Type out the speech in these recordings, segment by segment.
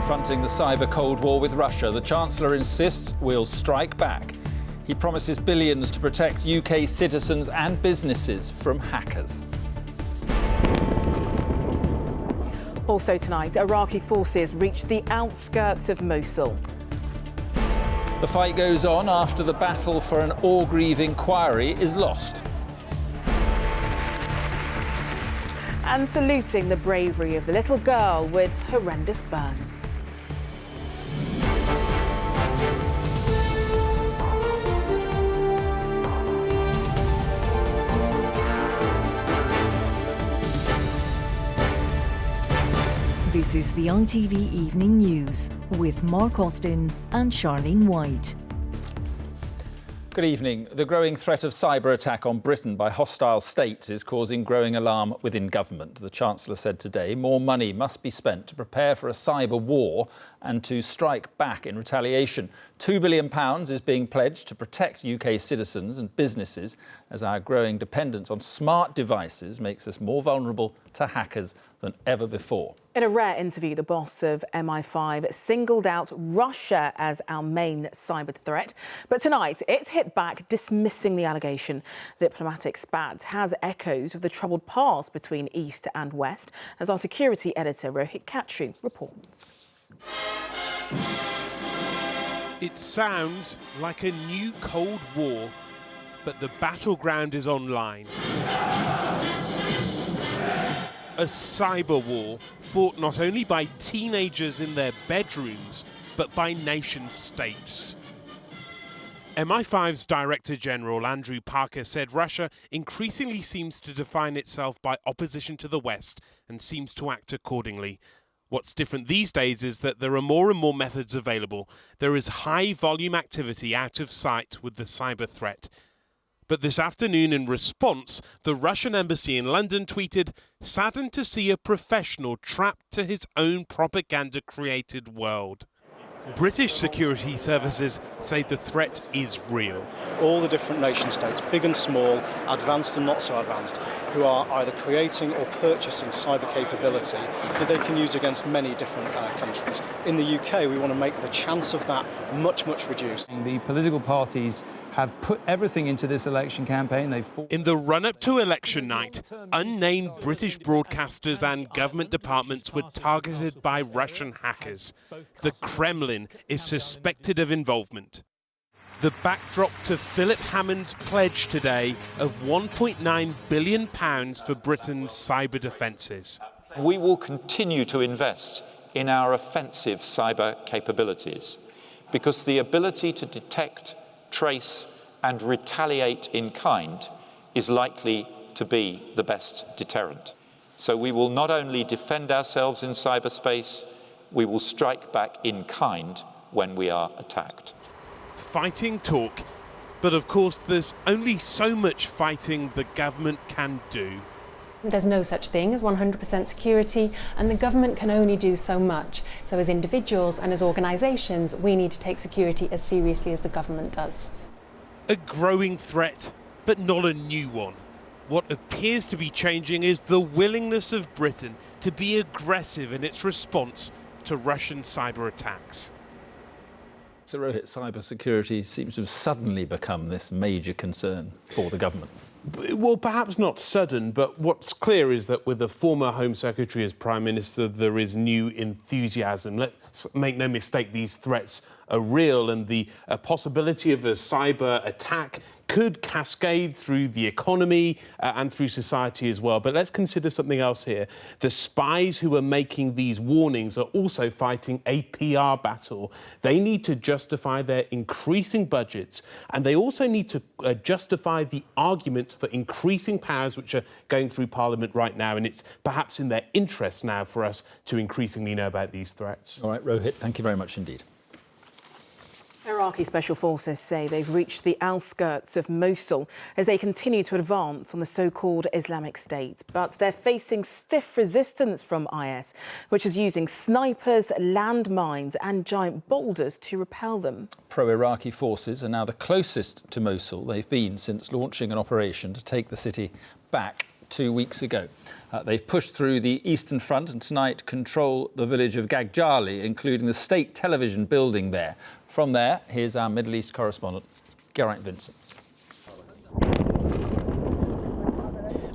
confronting the cyber Cold War with Russia. The Chancellor insists we'll strike back. He promises billions to protect UK citizens and businesses from hackers. Also tonight, Iraqi forces reached the outskirts of Mosul. The fight goes on after the battle for an Orgreave inquiry is lost. And saluting the bravery of the little girl with horrendous burns. This is the ITV Evening News with Mark Austin and Charlene White. Good evening. The growing threat of cyber attack on Britain by hostile states is causing growing alarm within government. The Chancellor said today more money must be spent to prepare for a cyber war and to strike back in retaliation. £2 billion is being pledged to protect UK citizens and businesses as our growing dependence on smart devices makes us more vulnerable to hackers than ever before. In a rare interview, the boss of MI5 singled out Russia as our main cyber threat. But tonight, it hit back, dismissing the allegation. Diplomatic spat has echoes of the troubled past between East and West, as our security editor Rohit Khatri reports. It sounds like a new Cold War, but the battleground is online. A cyber war fought not only by teenagers in their bedrooms, but by nation states. MI5's Director General Andrew Parker said Russia increasingly seems to define itself by opposition to the West and seems to act accordingly. What's different these days is that there are more and more methods available. There is high volume activity out of sight with the cyber threat. But this afternoon, in response, the Russian embassy in London tweeted, "Saddened to see a professional trapped to his own propaganda-created world." British security services say the threat is real. All the different nation states, big and small, advanced and not so advanced, who are either creating or purchasing cyber capability that they can use against many different countries. In the UK, we want to make the chance of that much, much reduced. The political parties have put everything into this election campaign. In the run-up to election night, unnamed British broadcasters and government departments were targeted by Russian hackers. The Kremlin is suspected of involvement. The backdrop to Philip Hammond's pledge today of £1.9 billion for Britain's cyber defences. We will continue to invest in our offensive cyber capabilities because the ability to detect, trace and retaliate in kind is likely to be the best deterrent. So we will not only defend ourselves in cyberspace, we will strike back in kind when we are attacked. Fighting talk, but of course there's only so much fighting the government can do. There's no such thing as 100% security, and the government can only do so much. So as individuals and as organisations, we need to take security as seriously as the government does. A growing threat, but not a new one. What appears to be changing is the willingness of Britain to be aggressive in its response to Russian cyber attacks. So Rohit, cyber security seems to have suddenly become this major concern for the government. Well, perhaps not sudden, but what's clear is that with the former Home Secretary as Prime Minister, there is new enthusiasm. Let's make no mistake, these threats are real, and the possibility of a cyber attack could cascade through the economy and through society as well. But let's consider something else here. The spies who are making these warnings are also fighting a PR battle. They need to justify their increasing budgets, and they also need to justify the arguments for increasing powers which are going through Parliament right now, and it's perhaps in their interest now for us to increasingly know about these threats. All right, Rohit, thank you very much indeed. Iraqi special forces say they've reached the outskirts of Mosul as they continue to advance on the so-called Islamic State. But they're facing stiff resistance from IS, which is using snipers, landmines and giant boulders to repel them. Pro-Iraqi forces are now the closest to Mosul they've been since launching an operation to take the city back 2 weweeks ago. They've pushed through the Eastern Front and tonight control the village of Gagjali, including the state television building there. From there, here's our Middle East correspondent, Geraint Vincent.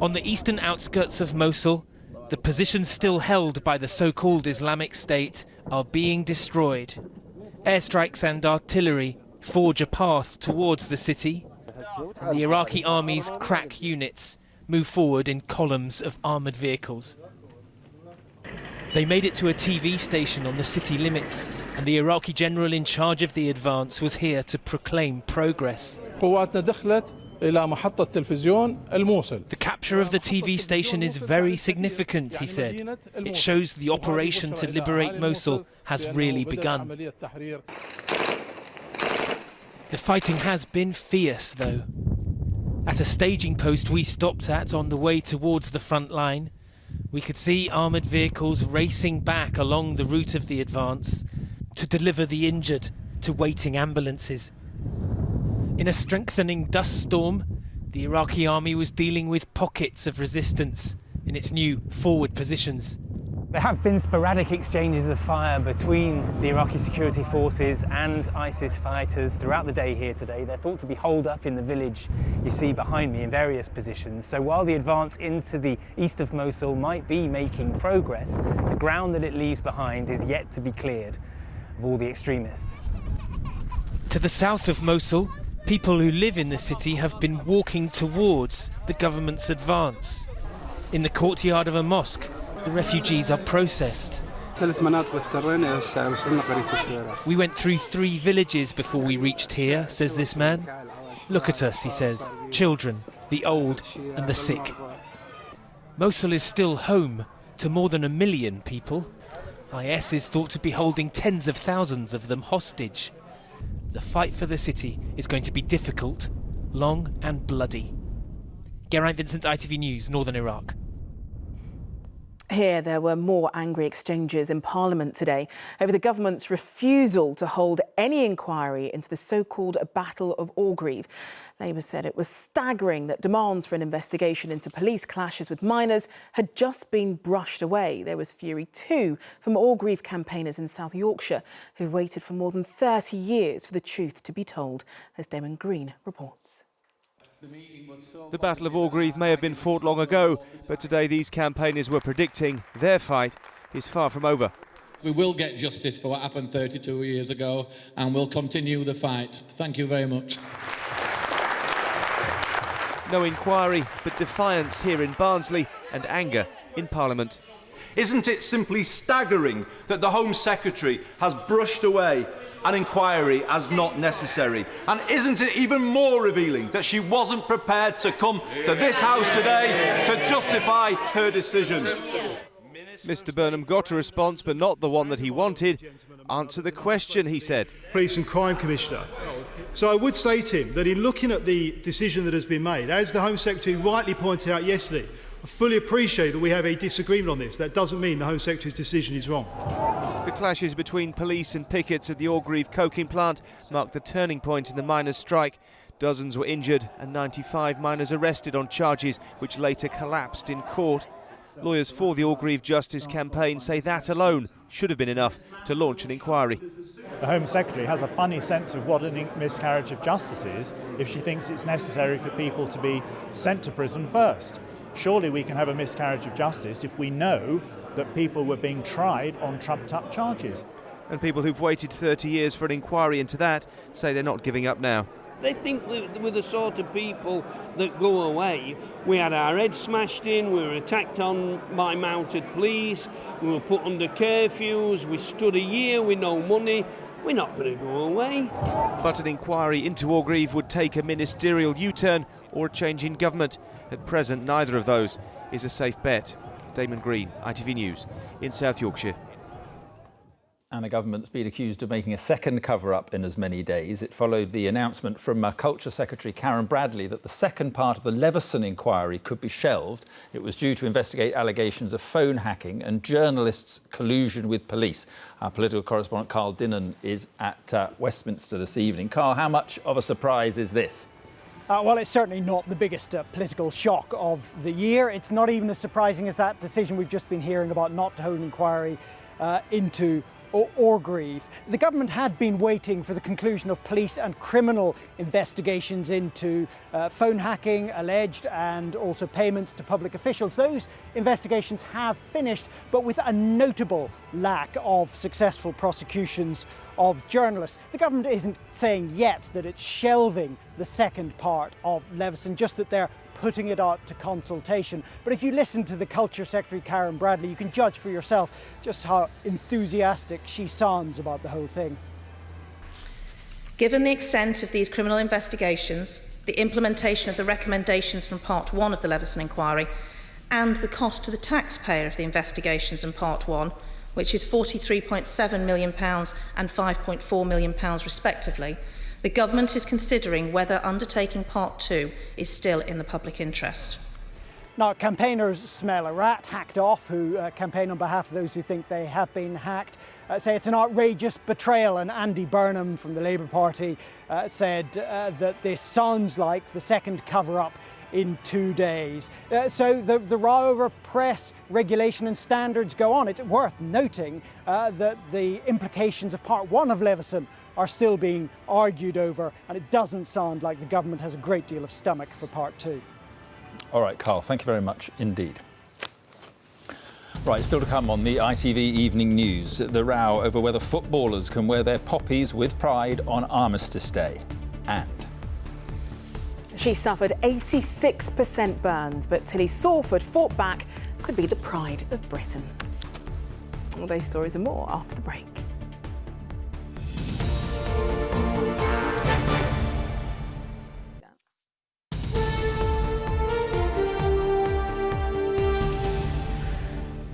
On the eastern outskirts of Mosul, the positions still held by the so-called Islamic State are being destroyed. Airstrikes and artillery forge a path towards the city, and the Iraqi army's crack units move forward in columns of armoured vehicles. They made it to a TV station on the city limits, and the Iraqi general in charge of the advance was here to proclaim progress. The capture of the TV station is very significant, he said. It shows the operation to liberate Mosul has really begun. The fighting has been fierce, though. At a staging post we stopped at on the way towards the front line, we could see armoured vehicles racing back along the route of the advance to deliver the injured to waiting ambulances. In a strengthening dust storm, the Iraqi army was dealing with pockets of resistance in its new forward positions. There have been sporadic exchanges of fire between the Iraqi security forces and ISIS fighters throughout the day here today. They're thought to be holed up in the village you see behind me in various positions. So while the advance into the east of Mosul might be making progress, the ground that it leaves behind is yet to be cleared of all the extremists. To the south of Mosul, people who live in the city have been walking towards the government's advance. In the courtyard of a mosque, the refugees are processed. We went through 3 villages before we reached here, says this man. Look at us, he says, children, the old and the sick. Mosul is still home to more than 1 million people. IS is thought to be holding tens of thousands of them hostage. The fight for the city is going to be difficult, long and bloody. Geraint Vincent, ITV News, Northern Iraq. Here, there were more angry exchanges in Parliament today over the government's refusal to hold any inquiry into the so-called Battle of Orgreave. Labour said it was staggering that demands for an investigation into police clashes with miners had just been brushed away. There was fury too from Orgreave campaigners in South Yorkshire who've waited for more than 30 years for the truth to be told, as Damon Green reports. The Battle of Orgreave may have been fought long ago, but today these campaigners were predicting their fight is far from over. We will get justice for what happened 32 years ago, and we'll continue the fight. Thank you very much. No inquiry, but defiance here in Barnsley and anger in Parliament. Isn't it simply staggering that the Home Secretary has brushed away an inquiry as not necessary? And isn't it even more revealing that she wasn't prepared to come to this House today to justify her decision? Mr Burnham got a response, but not the one that he wanted. Answer the question, he said. Police and Crime Commissioner. So I would say to him that in looking at the decision that has been made, as the Home Secretary rightly pointed out yesterday, I fully appreciate that we have a disagreement on this. That doesn't mean the Home Secretary's decision is wrong. The clashes between police and pickets at the Orgreave coking plant marked the turning point in the miners' strike. Dozens were injured and 95 miners arrested on charges which later collapsed in court. Lawyers for the Orgreave Justice campaign say that alone should have been enough to launch an inquiry. The Home Secretary has a funny sense of what a miscarriage of justice is if she thinks it's necessary for people to be sent to prison first. Surely we can have a miscarriage of justice if we know that people were being tried on trumped-up charges. And people who've waited 30 years for an inquiry into that say they're not giving up now. They think we're the sort of people that go away. We had our heads smashed in, we were attacked on by mounted police, we were put under curfews, we stood a year with no money. We're not going to go away. But an inquiry into Orgreave would take a ministerial U-turn or a change in government. At present, neither of those is a safe bet. Damon Green, ITV News, in South Yorkshire. And the government's been accused of making a second cover-up in as many days. It followed the announcement from Culture Secretary Karen Bradley that the second part of the Leveson inquiry could be shelved. It was due to investigate allegations of phone hacking and journalists' collusion with police. Our political correspondent Carl Dinnan is at Westminster this evening. Carl, how much of a surprise is this? Well, it's certainly not the biggest political shock of the year. It's not even as surprising as that decision we've just been hearing about not to hold an inquiry into Orgreave. The government had been waiting for the conclusion of police and criminal investigations into phone hacking alleged and also payments to public officials. Those investigations have finished, but with a notable lack of successful prosecutions of journalists. The government isn't saying yet that it's shelving the second part of Leveson, just that they're putting it out to consultation. But if you listen to the Culture Secretary Karen Bradley, you can judge for yourself just how enthusiastic she sounds about the whole thing. Given the extent of these criminal investigations, the implementation of the recommendations from Part 1 of the Leveson inquiry, and the cost to the taxpayer of the investigations in Part 1, which is £43.7 million and £5.4 million respectively, the government is considering whether undertaking Part 2 is still in the public interest. Now, campaigners smell a rat hacked off, who campaign on behalf of those who think they have been hacked, say it's an outrageous betrayal, and Andy Burnham from the Labour Party said that this sounds like the second cover-up in 2 days. So the row over press regulation and standards go on. It's worth noting that the implications of Part 1 of Leveson are still being argued over, and it doesn't sound like the government has a great deal of stomach for Part 2. All right, Carl, thank you very much indeed. Right, still to come on the ITV Evening News, the row over whether footballers can wear their poppies with pride on Armistice Day. And she suffered 86% burns, but Tilly Sawford fought back, could be the pride of Britain. All those stories and more after the break.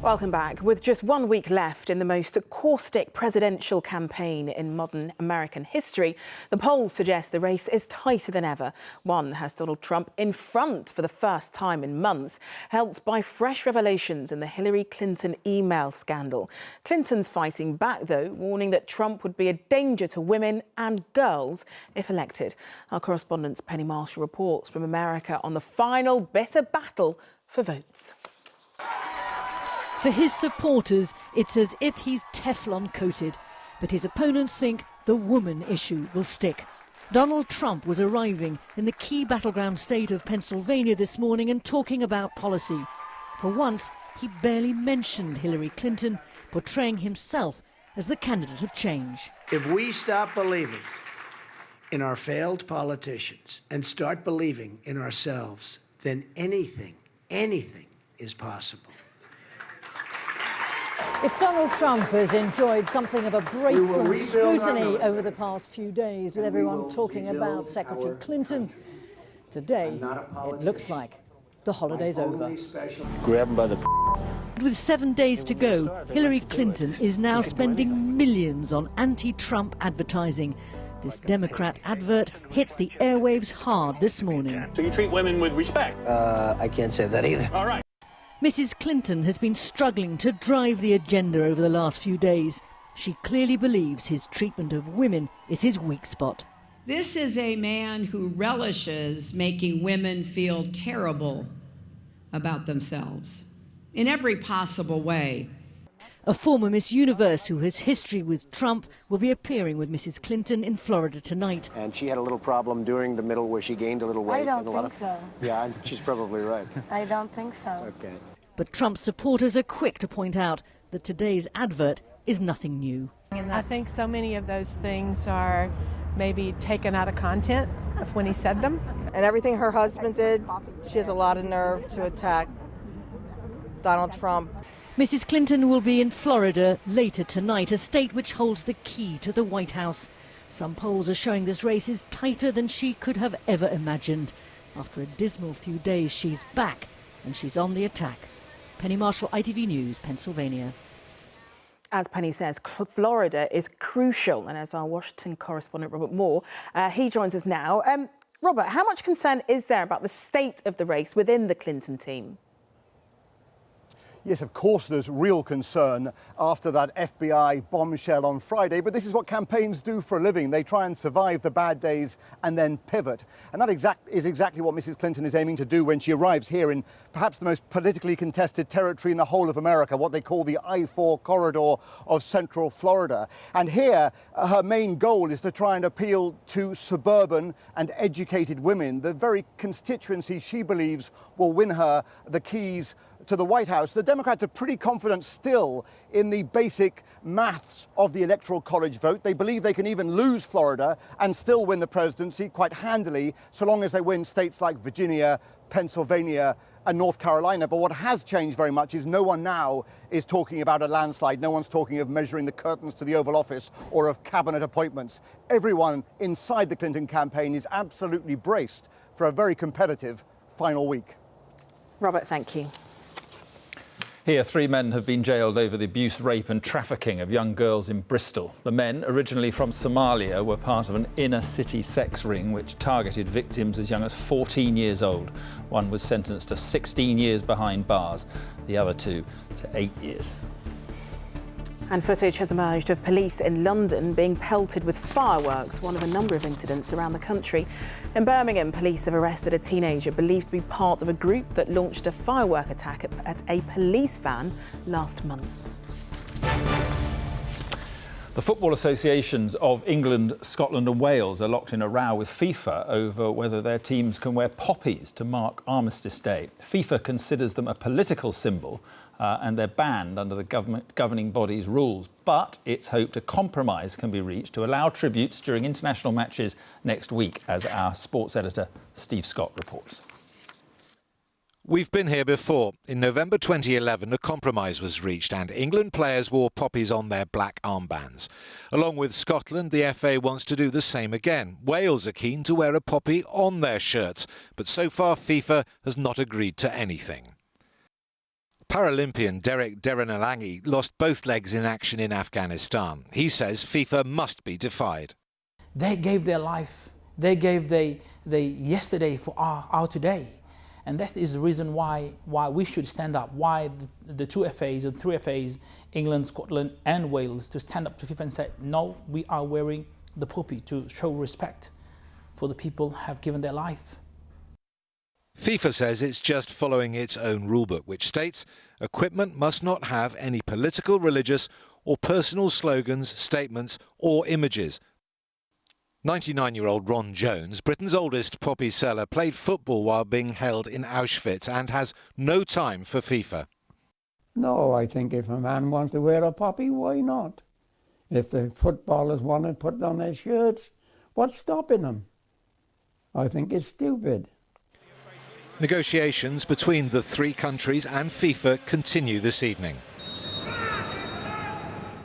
Welcome back. With just 1 week left in the most caustic presidential campaign in modern American history, the polls suggest the race is tighter than ever. One has Donald Trump in front for the first time in months, helped by fresh revelations in the Hillary Clinton email scandal. Clinton's fighting back, though, warning that Trump would be a danger to women and girls if elected. Our correspondent Penny Marshall reports from America on the final bitter battle for votes. For his supporters, it's as if he's Teflon coated, but his opponents think the woman issue will stick. Donald Trump was arriving in the key battleground state of Pennsylvania this morning and talking about policy. For once, he barely mentioned Hillary Clinton, portraying himself as the candidate of change. If we stop believing in our failed politicians and start believing in ourselves, then anything is possible. If Donald Trump has enjoyed something of a break from scrutiny over the past few days, with everyone talking about Secretary Clinton, today it looks like the holiday's over. Grab him by the... With 7 days to go, Hillary Clinton is now spending millions on anti-Trump advertising. This Democrat advert hit the airwaves hard this morning. So you treat women with respect? I can't say that either. All right. Mrs. Clinton has been struggling to drive the agenda over the last few days. She clearly believes his treatment of women is his weak spot. This is a man who relishes making women feel terrible about themselves in every possible way. A former Miss Universe who has history with Trump will be appearing with Mrs. Clinton in Florida tonight. And she had a little problem during the middle where she gained a little weight. I don't think so. Yeah, she's probably right. I don't think so. Okay. But Trump's supporters are quick to point out that today's advert is nothing new. I think so many of those things are maybe taken out of content of when he said them. And everything her husband did, she has a lot of nerve to attack Donald Trump. Mrs. Clinton will be in Florida later tonight, a state which holds the key to the White House. Some polls are showing this race is tighter than she could have ever imagined. After a dismal few days, she's back and she's on the attack. Penny Marshall, ITV News, Pennsylvania. As Penny says, Florida is crucial, and as our Washington correspondent Robert Moore, he joins us now. Robert, how much concern is there about the state of the race within the Clinton team? Yes, of course there's real concern after that FBI bombshell on Friday, but this is what campaigns do for a living. They try and survive the bad days and then pivot. And that is exactly what Mrs. Clinton is aiming to do when she arrives here in perhaps the most politically contested territory in the whole of America, what they call the I-4 corridor of Central Florida. And here, her main goal is to try and appeal to suburban and educated women, the very constituency she believes will win her the keys to the White House. The Democrats are pretty confident still in the basic maths of the Electoral College vote. They believe they can even lose Florida and still win the presidency quite handily, so long as they win states like Virginia, Pennsylvania and North Carolina. But what has changed very much is no one now is talking about a landslide. No one's talking of measuring the curtains to the Oval Office or of cabinet appointments. Everyone inside the Clinton campaign is absolutely braced for a very competitive final week. Robert, thank you. Here, 3 men have been jailed over the abuse, rape and trafficking of young girls in Bristol. The men, originally from Somalia, were part of an inner-city sex ring which targeted victims as young as 14 years old. One was sentenced to 16 years behind bars, the other 2 to 8 years. And footage has emerged of police in London being pelted with fireworks, one of a number of incidents around the country. In Birmingham, police have arrested a teenager believed to be part of a group that launched a firework attack at a police van last month. The football associations of England, Scotland and Wales are locked in a row with FIFA over whether their teams can wear poppies to mark Armistice Day. FIFA considers them a political symbol and they're banned under the governing body's rules. But it's hoped a compromise can be reached to allow tributes during international matches next week, as our sports editor Steve Scott reports. We've been here before. In November 2011, a compromise was reached and England players wore poppies on their black armbands. Along with Scotland, the FA wants to do the same again. Wales are keen to wear a poppy on their shirts, but so far FIFA has not agreed to anything. Paralympian Derek Deranalangi lost both legs in action in Afghanistan. He says FIFA must be defied. They gave their life, they gave their yesterday for our today. And that is the reason why we should stand up, why the 2 FAs and 3 FAs, England, Scotland and Wales, to stand up to FIFA and say, no, we are wearing the poppy to show respect for the people who have given their life. FIFA says it's just following its own rulebook, which states equipment must not have any political, religious or personal slogans, statements or images. 99-year-old Ron Jones, Britain's oldest poppy seller, played football while being held in Auschwitz and has no time for FIFA. No, I think if a man wants to wear a poppy, why not? If the footballers want to put it on their shirts, what's stopping them? I think it's stupid. Negotiations between the 3 countries and FIFA continue this evening.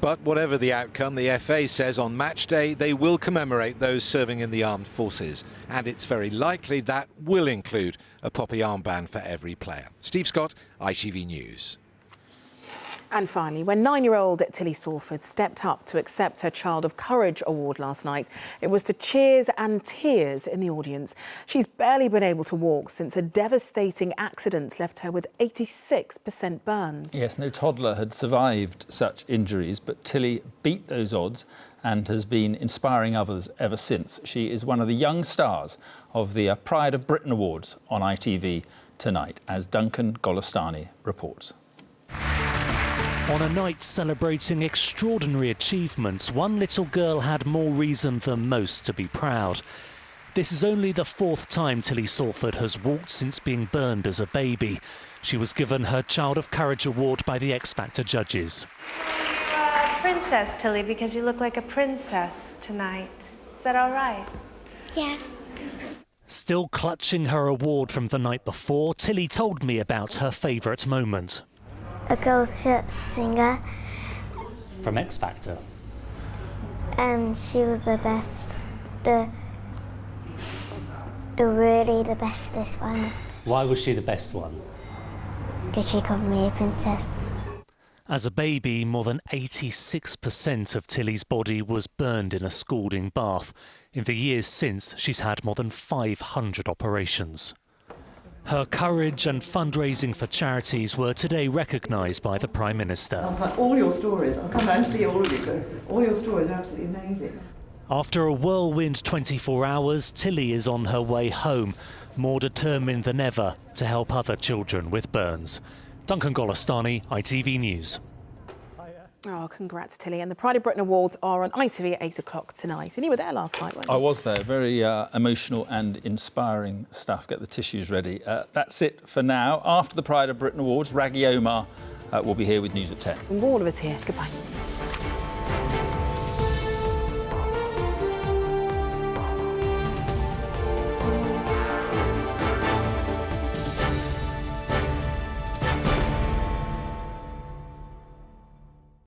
But whatever the outcome, the FA says on match day they will commemorate those serving in the armed forces. And it's very likely that will include a poppy armband for every player. Steve Scott, ITV News. And finally, when 9-year-old Tilly Salford stepped up to accept her Child of Courage award last night, it was to cheers and tears in the audience. She's barely been able to walk since a devastating accident left her with 86% burns. Yes, no toddler had survived such injuries, but Tilly beat those odds and has been inspiring others ever since. She is one of the young stars of the Pride of Britain Awards on ITV tonight, as Duncan Golostani reports. On a night celebrating extraordinary achievements, one little girl had more reason than most to be proud. This is only the 4th time Tilly Salford has walked since being burned as a baby. She was given her Child of Courage award by the X Factor judges. You're a princess, Tilly, because you look like a princess tonight. Is that all right? Yeah. Still clutching her award from the night before, Tilly told me about her favourite moment. A girl singer. From X Factor? And she was the best. The really the bestest one. Why was she the best one? Because she called me a princess. As a baby, more than 86% of Tilly's body was burned in a scalding bath. In the years since, she's had more than 500 operations. Her courage and fundraising for charities were today recognised by the Prime Minister. I was like, all your stories, I'll come round and see all of you, all your stories are absolutely amazing. After a whirlwind 24 hours, Tilly is on her way home, more determined than ever to help other children with burns. Duncan Golestani, ITV News. Oh, congrats, Tilly. And the Pride of Britain Awards are on ITV at 8 o'clock tonight. And you were there last night, weren't you? I was there. Very emotional and inspiring stuff. Get the tissues ready. That's it for now. After the Pride of Britain Awards, Raggy Omar will be here with news at 10. From all of us here, goodbye.